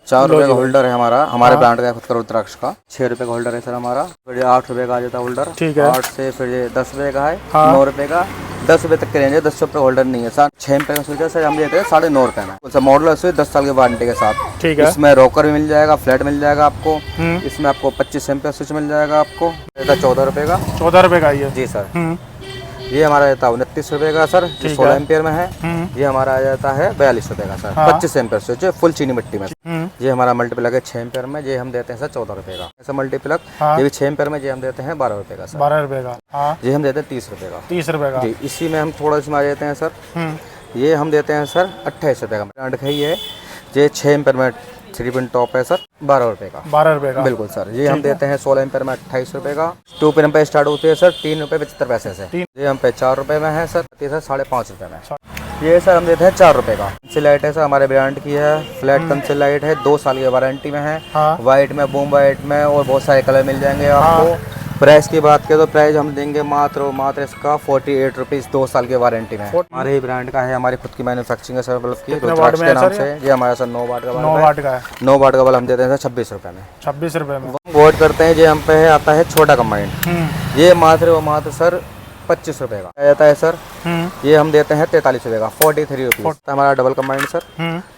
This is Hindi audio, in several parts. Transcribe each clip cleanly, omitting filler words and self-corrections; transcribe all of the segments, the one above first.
₹4 का होल्डर है हमारा, हमारे ब्रांड का खुद का रुद्राक्ष का। ₹6 का होल्डर है सर हमारा। फिर ये ₹8 का आ जाता है होल्डर। ठीक है। 8 से फिर ये ₹10 का है, हाँ। ₹9 का, ₹10 तक के रेंज है। ₹10 होल्डर नहीं है सर। ₹6 का स्विच है सर, हम देते हैं ₹9.5 में। सर मॉडल स्विच 10 साल की वारंटी के साथ। ठीक है। इसमें रॉकर भी मिल जाएगा, फ्लैट मिल जाएगा आपको। इसमें आपको 25 एम्पियर स्विच मिल जाएगा आपको। ₹14 का। ₹14 का ये। जी सर। ये हमारा रहता है ₹29 का सर, जो 16 एम्पियर में है। ये हमारा आ जाता है ₹42 का सर। हाँ। 25 एम्पियर स्विच है, फुल चीनी मिट्टी में। ये हमारा मल्टीप्लग है 6 एम्पियर में, ये हम देते हैं सर ₹14 का। ऐसा मल्टीप्लग ये भी 6 एम्पियर में, ये हम देते हैं ₹12 का सर। ₹12 का। हाँ। ये हम देते हैं ₹30 का। ₹30 का। जी, इसी में हम थोड़ा इसमें आ जाते हैं सर। ये हम देते हैं सर ₹28 का। ब्रांड का ही है। ये 6 एम्पियर में 3 पिन टॉप है सर, ₹12 का। ₹12 का। बिल्कुल सर। ये हम देते हैं 16 एम्पियर में ₹28 का। 2 पिन पे स्टार्ट होती है सर ₹3.75 से। ये हम पे ₹4 में है सर, ये सर ₹5.5 में। ये सर हम देते हैं ₹4 का। कंसिल लाइट है सर, हमारे ब्रांड की है। फ्लैट कंसिल लाइट है, 2 साल की वारंटी में है। हाँ। व्हाइट में, बूम व्हाइट में, और बहुत सारे कलर मिल जाएंगे आपको। प्राइस की बात करें तो प्राइस हम देंगे मात्र इसका ₹48 2 साल की वारंटी में। हमारे ही ब्रांड का है, हमारी खुद की मैन्युफैक्चरिंग है सर, बल्ब की रुद्राक्ष के नाम से। ये हमारा सर 9 वाट का बल्ब है। 9 वाट का है। 9 वाट का बल्ब हम देते हैं सर ₹26 में। ₹26 में। वोट करते हैं। ये हम पे है आता है छोटा कंबाइंड। ये मात्र सर ₹25 का आ जाता है सर। ये हम देते हैं ₹43 का, ₹43। हमारा double combined sir.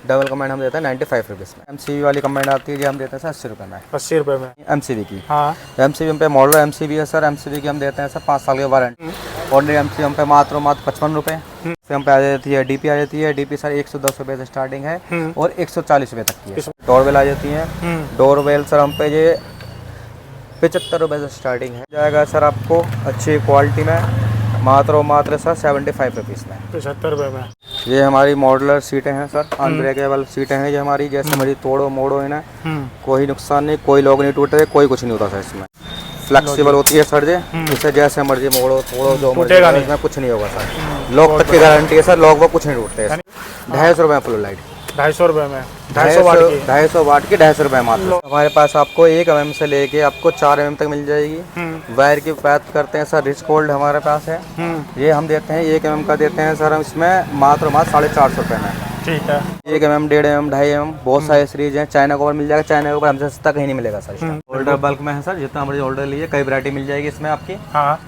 Double combined हम देते हैं ₹95 में। MCV वाली कंबाइंड आती है, ये हम देते हैं सर ₹80 में। ₹80 में। MCV की। हाँ। MCV पे मॉडल MCV है सर। MCV की हम देते हैं सर 5 साल की वारंटी। और MCV हम पे मात्र ₹55। फिर हम पे आ जाती है DP आ जाती है। DP सर ₹110 से स्टार्टिंग है और ₹140 तक की है। डोरबेल आ जाती है। डोरबेल सर हम पे ये ₹75 से स्टार्टिंग है। जाएगा सर आपको अच्छी क्वालिटी में मात्र सर ₹75 में। ₹75 में। ये हमारी मॉडलर सीटें हैं सर, अनब्रेकेबल सीटें हैं ये हमारी। जैसे मर्जी तोड़ो मोड़ो इन्हें, कोई नुकसान नहीं, कोई लॉक नहीं टूटते, कोई कुछ नहीं होता सर इसमें। फ्लेक्सिबल होती है सर जी, इसे जैसे मर्जी मोड़ो तोड़ो, जो मर्जी इसमें कुछ नहीं होगा सर। लॉक तक की गारंटी है सर, लॉक वो कुछ नहीं टूटते। ₹250 में फुल लाइट। ₹250 में। 250 वाट की ₹250 मात्र। हमारे पास आपको 1 mm से लेके आपको 4 mm तक मिल जाएगी। वायर की बात करते हैं सर, रिच गोल्ड हमारे पास है। ये हम देते हैं 1 mm का देते हैं सर हम इसमें मात्र ₹450 में। ठीक है। 1 mm, 1.5 mm, 2.5 mm बहुत सारे सीरीज हैं। चाइना कवर मिल जाएगा, चाइना कवर हमसे सस्ता कहीं नहीं मिलेगा सर। होल्डर बल्क में है सर, जितना हमारे होल्डर लिए कई वैरायटी मिल जाएगी इसमें आपकी। हाँ,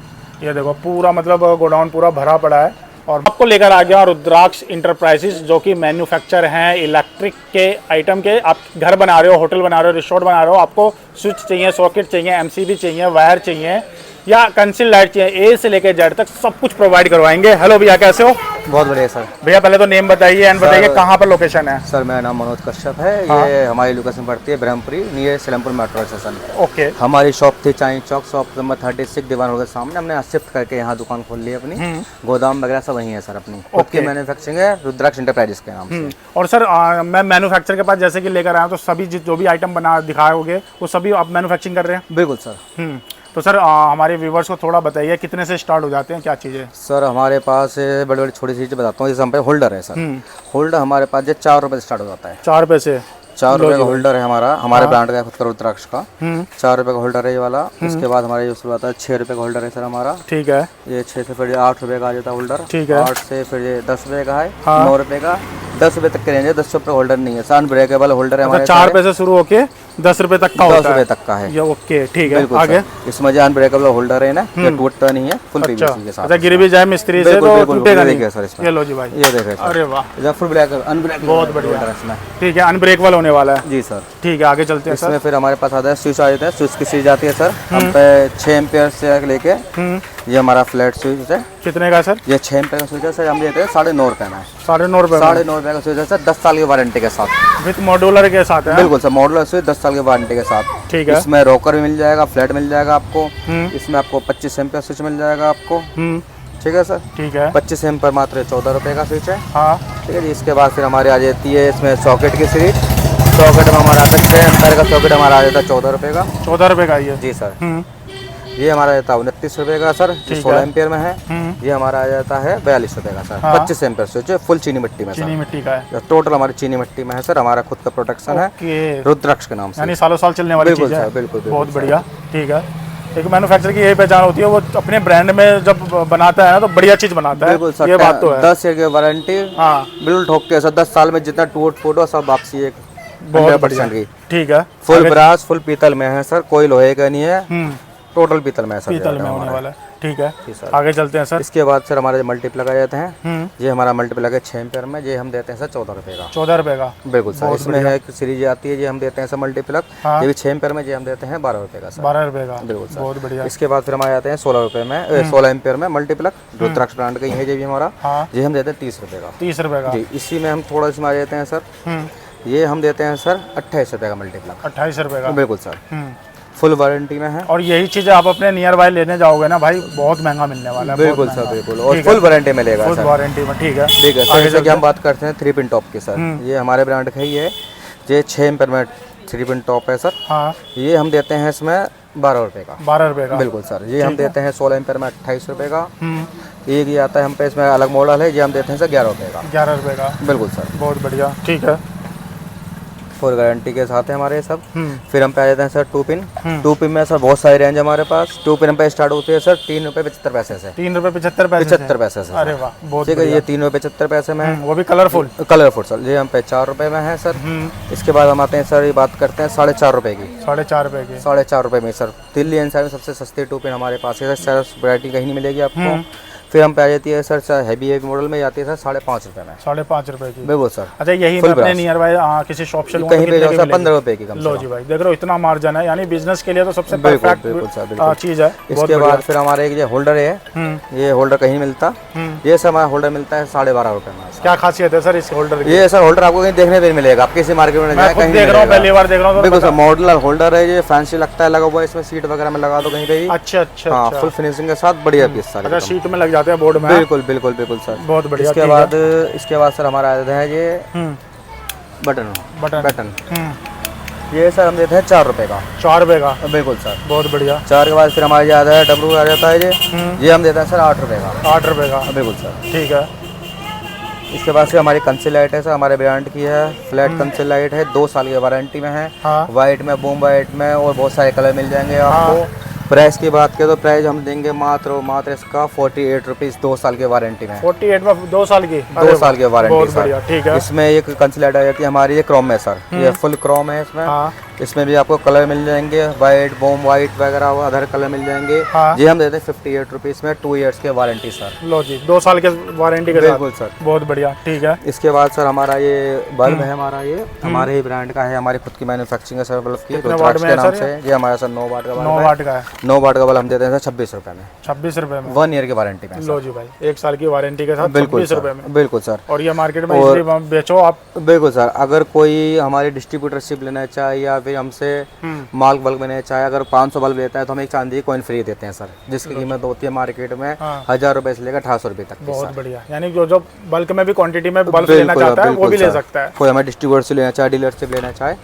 ये देखो पूरा मतलब गोडाउन पूरा भरा पड़ा है। और आपको लेकर आ गया रुद्राक्ष इंटरप्राइजेस, जो कि मैन्युफैक्चर हैं इलेक्ट्रिक के आइटम के। आप घर बना रहे हो, होटल बना रहे हो, रिसोर्ट बना रहे हो, आपको स्विच चाहिए, सॉकेट चाहिए, MCB चाहिए, वायर चाहिए या कंसिल लाइट चाहिए, A से लेकर Z तक सब कुछ प्रोवाइड करवाएंगे। हेलो भैया, कैसे हो? बहुत बढ़िया सर। भैया पहले तो नेम बताइए एंड बताइए कहाँ पर लोकेशन है। सर मेरा नाम मनोज कश्यप है। ये हमारी लोकेशन पड़ती है Brahmpuri, near Seelampur metro station. Okay. हमारी शॉप थी Chandni Chowk, shop number 36 Dewan road के सामने। हमने शिफ्ट करके यहाँ दुकान खोल ली अपनी। गोदाम वगैरह सब वहीं है सर अपनी। ओके। मैन्युफैक्चरिंग है रुद्राक्ष इंटरप्राइजेस के नाम से। और सर मैं मैन्युफैक्चर के पास जैसे कि लेकर आया हूँ, तो सभी जो भी आइटम बना दिखाओगे वो सभी आप मैन्युफैक्चरिंग कर रहे हैं? बिल्कुल सर। तो सर हमारे व्यूवर्स को थोड़ा बताइए कितने से स्टार्ट हो जाते हैं, क्या चीज़ें? सर हमारे पास बड़ी बड़ी छोटी चीज़ें बताता हूँ। जैसे हम पे होल्डर है सर। होल्डर हमारे पास जो ₹4 से स्टार्ट हो जाता है। ₹4 से? ₹4 का होल्डर है हमारा, हमारे ब्रांड का खुद का रुद्राक्ष का। ₹4 का होल्डर है ये वाला। इसके बाद हमारे जो शुरू आता है ₹6 का होल्डर है सर हमारा। ठीक है। ये 6 से फिर ₹8 का आ जाता है होल्डर। ठीक है। 8 से फिर ये ₹10 का है, ₹9 का, ₹10 तक के रेंज है। ₹10 होल्डर नहीं है सर, अनब्रेकेबल होल्डर है हमारे। ₹4 से शुरू होके ₹10 तक का होता है। ₹10 तक का है ये। ओके, ठीक है। आगे इसमें जो अनब्रेकेबल होल्डर है ना, ये टूटता नहीं है, फुल पीवीसी के साथ। अच्छा, गिर भी जाए मिस्त्री से तो टूटेगा नहीं सर इसमें। ये लो जी भाई, ये देखिए। अरे वाह, फुल ब्लैक अनब्रेकेबल, बहुत बढ़िया इसमें। ठीक है, अनब्रेकेबल होने वाला है। जी सर। ठीक है, आगे चलते हैं सर। इसमें फिर हमारे पास आता है स्विच आ जाता है। स्विच की सीरीज आती है सर हम पे 6 एम्पियर से लेके। ये हमारा फ्लैट स्विच है। कितने का सर? ये 6 एम्पियर का स्विच है सर, हम देते हैं ₹9.5 में। ₹9.5 का स्विच है सर, 10 साल की वारंटी के साथ। विद मॉड्यूलर के साथ है? बिल्कुल सर, मॉडुलर स्विच 10 साल की वारंटी के साथ। ठीक है। इसमें रॉकर भी मिल जाएगा, फ्लैट मिल जाएगा आपको। इसमें आपको 25 एम्पियर स्विच मिल जाएगा आपको। ठीक है सर। ठीक है। 25 एम्पियर मात्र ₹14 का स्विच है। हाँ। ठीक है जी। इसके बाद फिर हमारी आ जाती है इसमें सॉकेट की सीरीज। सॉकेट में हमारा आता है 6 एम्पियर का सॉकेट, हमारा आ जाता है ₹14 का। ₹14 का ये? जी सर। ये हमारा रहता है ₹29 का सर, 16 एम्पियर में है। ये हमारा आ जाता है ₹42 का सर। 25 एम्पियर स्विच है, फुल चीनी मिट्टी में। चीनी मिट्टी का है? टोटल हमारी चीनी मिट्टी में है सर। हमारा खुद का प्रोडक्शन है रुद्राक्ष के नाम से, यानी सालों साल चलने वाली चीज़ है। बिल्कुल। बहुत बढ़िया। ठीक है। एक मैन्युफैक्चर की यही पहचान होती है, वो अपने ब्रांड में जब बनाता है ना तो बढ़िया चीज़ बनाता है। बिल्कुल सर। ये बात तो है। 10 ईयर की वारंटी। हाँ, बिल्कुल ठोक के सर, 10 साल में जितना टूट फूट हो सब वापसी एक बहुत बढ़िया 100% की। ठीक है। फुल ब्रास फुल पीतल में है सर, कोई लोहे का नहीं है, हम्म, टोटल पीतल में है सर। पीतल में हमारा। होने वाला है। ठीक है, जी सर। आगे चलते हैं सर। इसके बाद सर हमारे मल्टीप्लग आ जाते हैं। हम्म, ये हमारा मल्टीप्लग है 6 एम्पियर में, ये हम देते हैं सर 14 रुपये का। 14 रुपये का। बिल्कुल सर। इसमें है एक सीरीज आती है, ये हम देते हैं सर मल्टीप्लग, हाँ। ये भी 6 एम्पियर में, ये हम देते हैं 12 रुपये का सर। 12 रुपये का। बिल्कुल सर। बहुत बढ़िया। इसके बाद फिर हमारे आते हैं 16 रुपये में, 16 एम्पियर में मल्टीप्लग, रुद्राक्ष ब्रांड का ही है ये भी हमारा। हाँ, ये हम देते हैं 30 रुपये का। 30 रुपये का। जी। इसी में हम थोड़ा इसमें आ जाते हैं सर, ये हम देते हैं सर 28 रुपये का मल्टीप्लग। 28 रुपये का। बिल्कुल सर। फुल वारंटी में है। और यही चीज़ें आप अपने नियर बाय लेने जाओगे ना भाई, बहुत महंगा मिलने वाला है। बिल्कुल सर, बिल्कुल। और फुल वारंटी मिलेगा फुल सर। वारंटी में। ठीक है, ठीक है सर। जैसे कि हम बात करते हैं 3 पिन टॉप की सर, ये हमारे ब्रांड का ही है, ये 6 एम्पियर में 3 पिन टॉप है सर। हाँ, ये हम देते हैं इसमें 12 रुपये का। 12 रुपये का। बिल्कुल सर। ये हम देते हैं 16 एम्पियर में 28 रुपये का। एक ये आता है हम पे, इसमें अलग मॉडल है, ये हम देते हैं सर 11 रुपये का। 11 रुपये का। बिल्कुल सर। बहुत बढ़िया। ठीक है। फुल गारंटी के साथ है हमारे ये सब। फिर हम पे आ जाते हैं सर 2 पिन। 2 पिन में सर बहुत सारी रेंज है हमारे पास। 2 पिन पे स्टार्ट होती है सर 3 रुपये 75 पैसे से। 3 रुपये 75 पैसे। 75 पैसे से। अरे वाह, बहुत ठीक है। ये 3 रुपये 75 पैसे में है। वो भी कलरफुल। Colourful sir. ये हम पे 4 रुपये में है सर। इसके बाद हम आते हैं सर, ये बात करते हैं 4.5 रुपये की। 4.5 रुपये की। 4.5 रुपये में सर दिल्ली एनसार में सबसे सस्ती 2 पिन हमारे पास है सर। वैरायटी कहीं नहीं मिलेगी आपको। फिर हम पे आ जाती है सर हैवी मॉडल में आती है सर 5.5 रुपये में। 5.5 रुपये की। बिल्कुल सर। अच्छा, यही मैं अपने नियर बाय किसी शॉप से लूँगा कहीं पे जाओ सर 15 रुपये की कम से लो कम। जी भाई, देख रहे हो इतना मार्जिन है, यानी बिजनेस के लिए तो सबसे बिल्कुल परफेक्ट बिल्कुल चीज़ है। इसके बाद फिर हमारे एक ये होल्डर है, ये होल्डर कहीं नहीं मिलता। ये सर हमारा होल्डर मिलता है 12.5 रुपये में। क्या खासियत है सर इस होल्डर की? ये सर होल्डर आपको कहीं देखने पे नहीं मिलेगा, आप किसी मार्केट में जाए कहीं देख रहा हूँ, पहली बार देख रहा हूँ। बिल्कुल सर। मॉडलर होल्डर है, ये फैंसी लगता है, लगा हुआ है इसमें सीट वगैरह में लगा दो कहीं पे भी। अच्छा अच्छा। हाँ, फुल फिनिशिंग के साथ बढ़िया पीस सारे। अच्छा, शीट में लग जाते हैं बोर्ड में। बिल्कुल बिल्कुल बिल्कुल सर। बहुत बढ़िया। इसके बाद सर हमारा आता है ये बटन। ये सर हम देते हैं 4 रुपये का। 4 रुपये का। बिल्कुल सर। बहुत बढ़िया। 4 के बाद फिर हमारे आता है डब्लू आ जाता है ये हम देते हैं सर 8 रुपये का। 8 रुपये का। बिल्कुल सर। ठीक है। इसके बाद से हमारी कंसिल लाइट है सर, हमारे ब्रांड की है, फ्लैट कंसिल लाइट है, 2 साल की वारंटी में है। हाँ। वाइट में, बूम वाइट में, और बहुत सारे कलर मिल जाएंगे आपको। प्राइस की बात करें तो प्राइस हम देंगे मात्र इसका 48 रुपीज़ 2 साल की वारंटी में। 48 में 2 साल की। 2 साल की वारंटी बहुत सर। बढ़िया। ठीक है। इसमें एक कंसिल लाइट आ जाती है हमारी, ये क्रोम है सर, ये फुल क्रोम है इसमें। हाँ। इसमें भी आपको कलर मिल जाएंगे, वाइट, बॉम वाइट वगैरह अदर कलर मिल जाएंगे। हाँ। ये हम देते हैं 58 रुपीज़ में, 2 ईयर्स की वारंटी सर। लो जी, 2 साल के वारंटी के साथ। बिल्कुल सर। बहुत बढ़िया। ठीक है। इसके बाद सर हमारा ये बल्ब है, हमारा ये हमारे ही ब्रांड का है, हमारी खुद की मैन्युफैक्चरिंग है सर बल्ब की, रुद्राक्ष के नाम से। ये हमारा सर 9 वाट का बल्ब 9 है। वाट का है। 9 वाट का बल्ब हम देते हैं सर 26 रुपये में। 26 रुपये में। 1 ईयर की वारंटी में। लो जी भाई, 1 साल की वारंटी के साथ बिल्कुल 26 रुपये में। सर। बिल्कुल सर। और ये मार्केट में इजीली बेचो आप। बिल्कुल सर। अगर कोई हमारी डिस्ट्रीब्यूटरशिप लेना चाहे या फिर हमसे माल बल्ब लेना चाहे, अगर 500 बल्ब लेता है तो हम एक चांदी कॉइन फ्री देते हैं सर, जिसकी कीमत होती है मार्केट में 1000 रुपये से लेकर 1800 रुपये तक की। बहुत बढ़िया। यानी जो बल्क में भी क्वांटिटी में बल्ब लेना चाहता है वो भी ले सकता है। कोई हमें डिस्ट्रीब्यूटर से लेना चाहे, डीलरशिप लेना चाहे,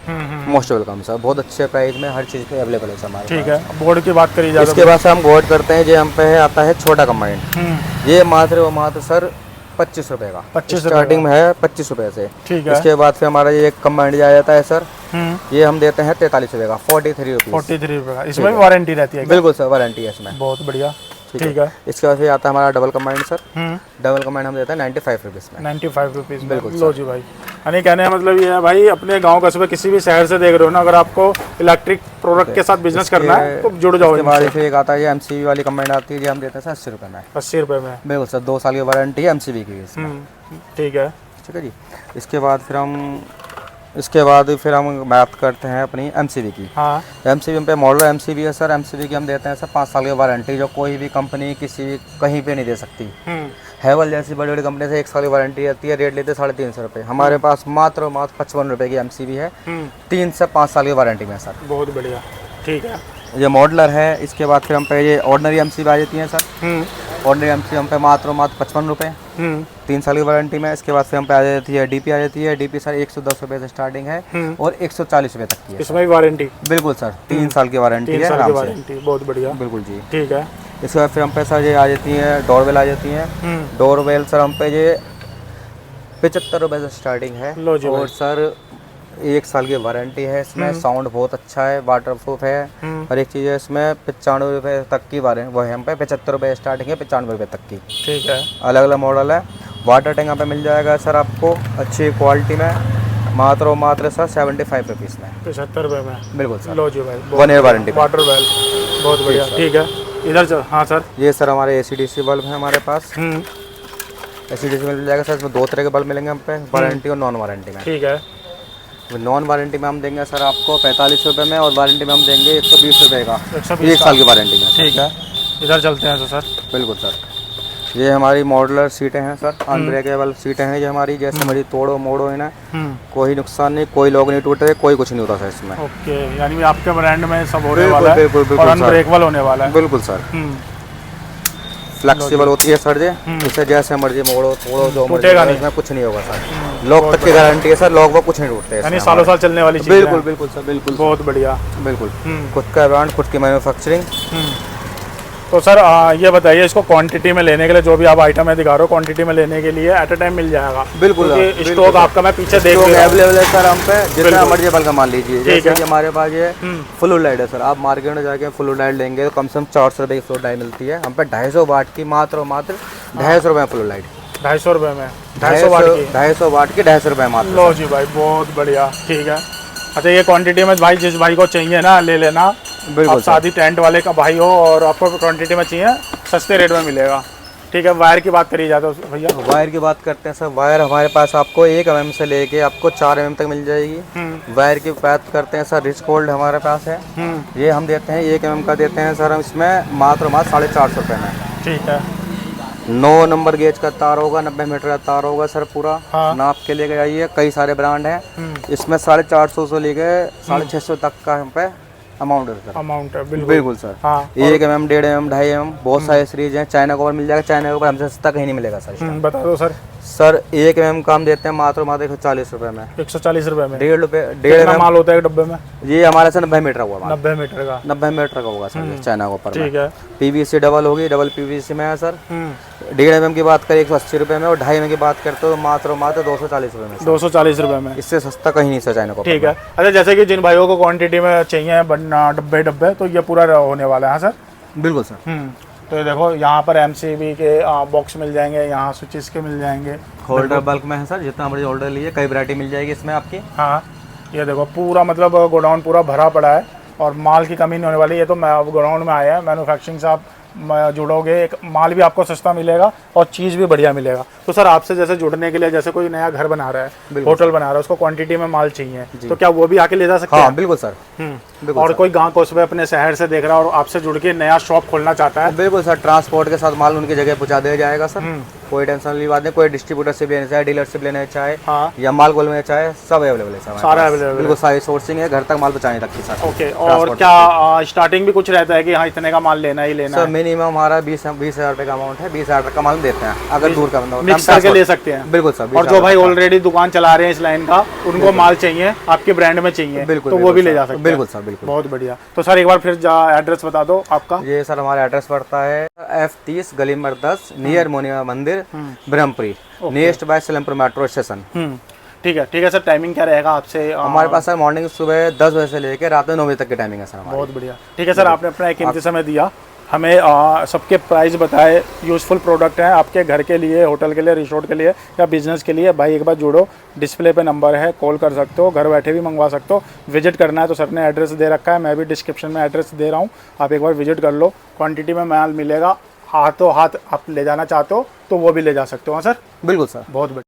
मोस्ट वेलकम सर। बहुत अच्छे प्राइस में हर चीज़ पे अवेलेबल है सर हमारे। ठीक है। बोर्ड की बात करी जाए इसके बाद से हम गोल्ड करते हैं, जो हम पे है आता है छोटा कंबाइंड। ये मात्र सर 25 रुपये का। 25 स्टार्टिंग में है 25 रुपये से। ठीक है। इसके बाद फिर हमारा ये कंबाइंड आ जाता है सर, ये हम देते हैं 43 रुपये का, 43 रुपीज़। 43 रुपये का। इसमें भी वारंटी रहती है? बिल्कुल सर, वारंटी है इसमें। बहुत बढ़िया। ठीक है। इसके बाद फिर आता है हमारा double combined sir. Double combined हम देते हैं 95 रुपीज़ में। 95 रुपीज़। बिल्कुल। लो जी भाई, यानी कहने का मतलब ये है भाई, अपने गांव कस्बे किसी भी शहर से देख रहे हो ना, अगर आपको इलेक्ट्रिक प्रोडक्ट के साथ बिजनेस करना है तो जुड़ जाओ। इसके बाद फिर एक आता है ये MCV वाली कंबाइंड आती है, ये हम देते हैं सर 80 रुपये में। 80 रुपये में। बिल्कुल सर। 2 साल की वारंटी है MCV की इसमें। ठीक है। ठीक है जी। इसके बाद फिर हम बात करते हैं अपनी MCV की। हाँ। MCV पे मॉडल MCV है सर। MCV की हम देते हैं सर 5 साल की वारंटी, जो कोई भी कंपनी किसी भी कहीं पे नहीं दे सकती। हैवल जैसी बड़ी बड़ी कंपनी से 1 साल की वारंटी आती है, रेट लेते हैं 350 रुपये। हमारे पास मात्र 55 रुपये की MCV है, 3 से 5 साल की वारंटी में सर। बहुत बढ़िया। ठीक है। ये मॉडलर है। इसके बाद फिर हम पे ये ऑर्डनरी MCV आ जाती है सर। ऑर्डनरी MCV हम पे मात्र 55 रुपये, 3 साल की वारंटी में। इसके बाद फिर हम पे आ जाती है DP आ जाती है। DP सर 110 रुपये से स्टार्टिंग है और 140 रुपये तक की है। इसमें भी वारंटी? बिल्कुल सर। 3 साल की वारंटी है आराम से। वारंटी। बहुत बढ़िया। बिल्कुल जी। ठीक है। इसके बाद फिर हम पे सर ये आ जाती है डोरबेल आ जाती है। डोरबेल सर हम पे ये 75 रुपये से स्टार्टिंग है। लो जी। और सर 1 साल की वारंटी है इसमें। साउंड बहुत अच्छा है, वाटरप्रूफ है। और एक चीज़ है इसमें 95 रुपये तक की वारंटी, वो है हम पे 75 रुपये स्टार्टिंग है, 95 रुपये तक की। ठीक है। अलग अलग मॉडल है। वाटर टैंक यहाँ पे मिल जाएगा सर आपको अच्छी क्वालिटी में, मात्र सर 75 रुपीज़ में। 75 रुपये में। बिल्कुल सर। लो जी भाई, 1 ईयर वारंटी। वाटर वेल, बहुत बढ़िया। ठीक है, इधर चल। हाँ सर, ये सर हमारे ACDC बल्ब है हमारे पास। ACDC बल्ब मिल जाएगा सर, इसमें 2 तरह के बल्ब मिलेंगे हम पे, वारंटी और नॉन वारंटी में। ठीक है। नॉन वारंटी में हम देंगे सर आपको 45 रुपये में, और वारंटी में हम देंगे 120 रुपये का, 120 1 साल की वारंटी में। ठीक है, इधर चलते हैं तो सर। बिल्कुल सर। ये हमारी मॉडुलर सीटें हैं सर, अनब्रेकेबल सीटें हैं ये हमारी, जैसे मर्जी तोड़ो मोड़ो है ना, कोई नुकसान नहीं, कोई लोग नहीं टूटे, कोई कुछ नहीं होता सर इसमें। ओके, यानी आपके ब्रांड में सब होने बिल्कुल, वाला है, बिल्कुल, बिल्कुल और सर। अनब्रेकेबल होने वाला है। बिल्कुल सर। फ्लेक्सिबल होती है सर जी, इसे जैसे मर्जी मोड़ो तोड़ो, जो मर्जी टूटेगा करो, नहीं। इसमें कुछ नहीं होगा सर। लॉक तक की गारंटी है सर, लॉक वो कुछ नहीं टूटते हैं यानी इसमें सालों हमारे। साल चलने वाली चीज़ बिल्कुल बिल्कुल सर, बिल्कुल बहुत बढ़िया। बिल्कुल। खुद का ब्रांड, खुद की मैन्युफैक्चरिंग। तो सर ये बताइए, इसको क्वांटिटी में लेने के लिए, जो भी आप आइटम है दिखा रहे हो, क्वांटिटी में लेने के लिए एट अ टाइम मिल जाएगा? बिल्कुल, क्योंकि बिल्कुल स्टॉक सर। आपका मैं पीछे देख रहा हूँ अवेलेबल है सर हम पे, जितना बिल्कुल। मर्जी बल्ब मान लीजिए। जैसे है। कि हमारे पास ये फुल लाइट है सर, आप मार्केट में जाके फुल लाइट लेंगे तो कम से कम 400 रुपये की फुल लाइट मिलती है हम पे, 250 वाट की, मात्र 250 रुपये में फुल लाइट। 250 रुपये में 250 वाट की। 250 वाट की 250 रुपये मात्र। लो जी भाई, बहुत बढ़िया। ठीक है। अच्छा, ये क्वांटिटी में भाई जिस भाई को चाहिए ना ले लेना। बिल्कुल आप शादी टेंट वाले का भाई हो और आपको क्वांटिटी में चाहिए, सस्ते रेट में मिलेगा। ठीक है, वायर की बात करी जाए तो भैया? वायर की बात करते हैं सर, वायर हमारे पास आपको 1 mm से लेके आपको 4 mm तक मिल जाएगी। वायर की बात करते हैं सर, रिच गोल्ड हमारे पास है, ये हम देते हैं 1 mm का देते हैं सर हम इसमें मात्र 450 रुपये में। ठीक है। 9 नंबर गेज का तार होगा, 90 मीटर का तार होगा सर पूरा। हाँ। नाप के लेके जाइए, कई सारे ब्रांड हैं इसमें, 450 से लेके 650 तक का हम पे अमाउंट है सर। अमाउंट है, बिल्कुल बिल्कुल सर। हाँ। 1 mm, 1.5 mm, 2.5 mm, बहुत सारे सीरीज हैं। चाइना के ऊपर मिल जाएगा, चाइना के ऊपर हमसे सस्ता कहीं नहीं मिलेगा सर। बता दो सर। सर 1 mm का हम देते हैं मात्र 140 रुपये में। 140 रुपये में। 1.5 कितना mm माल होता है एक डब्बे में? ये हमारे से 90 मीटर होगा, 90 मीटर का। 90 मीटर का होगा सर ये चाइना के ऊपर। ठीक है। PVC डबल होगी, डबल PVC में है सर। 1.5 mm की बात करें 180 रुपये में, और 2.5 mm की बात करते हो तो मात्र 240 रुपये में। 240 रुपये में। इससे सस्ता कहीं नहीं सर चाइना को। ठीक है। अच्छा, जैसे कि जिन भाइयों को क्वांटिटी में चाहिए डब्बे, तो ये पूरा होने वाला है। हाँ सर। बिल्कुल सर। तो ये देखो, यहाँ पर MCB के बॉक्स मिल जाएंगे, यहाँ स्विचेस के मिल जाएंगे। होल्डर बल्क में है सर, जितना मर्जी होल्डर लिए, कई वैरायटी मिल जाएगी इसमें आपकी। हाँ, ये देखो पूरा मतलब गोडाउन पूरा भरा पड़ा है और माल की कमी नहीं होने वाली। ये तो मैं अब गोडाउन में आया है, मैन्युफैक्चरिंग से आप जुड़ोगे, एक माल भी आपको सस्ता मिलेगा और चीज़ भी बढ़िया मिलेगा। तो सर आपसे जैसे जुड़ने के लिए, जैसे कोई नया घर बना रहा है, होटल बना रहा है, उसको क्वांटिटी में माल चाहिए, तो क्या वो भी आके ले जा सकते हैं? हाँ बिल्कुल सर। और कोई गांव कस्बे अपने शहर से देख रहा है और आपसे जुड़ के नया शॉप खोलना चाहता है? बिल्कुल सर, ट्रांसपोर्ट के साथ माल उनकी जगह पहुंचा दिया जाएगा सर, कोई टेंशन वाली बात नहीं। कोई डिस्ट्रीब्यूटरशिप लेना चाहे, डीलरशिप लेना चाहे, हाँ। या माल गोल में चाहे, सब अवेलेबल है सर। सारा अवेलेबल, बिल्कुल सारी सोर्सिंग है, घर तक माल पहुंचाने तक की सर। ओके। और क्या स्टार्टिंग भी कुछ रहता है कि हाँ इतने का माल लेना ही लेना सर? है? मिनिमम हमारा 20,000 रुपये का अमाउंट है, 20,000 तक का माल देते हैं अगर दूर का बंदा मिक्स करके ले सकते हैं। बिल्कुल सर। और जो भाई ऑलरेडी दुकान चला रहे हैं इस लाइन का, उनको माल चाहिए, आपके ब्रांड में चाहिए, बिल्कुल, तो वो भी ले जा सकते हैं। बिल्कुल सर, बिल्कुल। बहुत बढ़िया। तो सर एक बार फिर एड्रेस बता दो आपका। ये सर हमारा एड्रेस पड़ता है F30 गली number 10, near Monia Mandir, Brahmapuri, nearest by Salempur metro station. ठीक है। ठीक है सर, टाइमिंग क्या रहेगा आपसे? हमारे पास सर मॉर्निंग सुबह 10 बजे से लेकर रात में 9 बजे तक की टाइमिंग है सर हमारी। बहुत बढ़िया। ठीक है सर, आपने अपना एक कीमती समय दिया हमें, सबके प्राइस बताए, यूज़फुल प्रोडक्ट हैं आपके घर के लिए, होटल के लिए, रिसोर्ट के लिए या बिजनेस के लिए। भाई एक बार जुड़ो, डिस्प्ले पे नंबर है, कॉल कर सकते हो, घर बैठे भी मंगवा सकते हो। विजिट करना है तो सर ने एड्रेस दे रखा है, मैं भी डिस्क्रिप्शन में एड्रेस दे रहा हूँ, आप एक बार विजिट कर लो। क्वान्टिटी में माल मिलेगा, हाथों हाथ आप ले जाना चाहते हो तो वो भी ले जा सकते हो। हाँ सर, बिल्कुल सर। बहुत बढ़िया।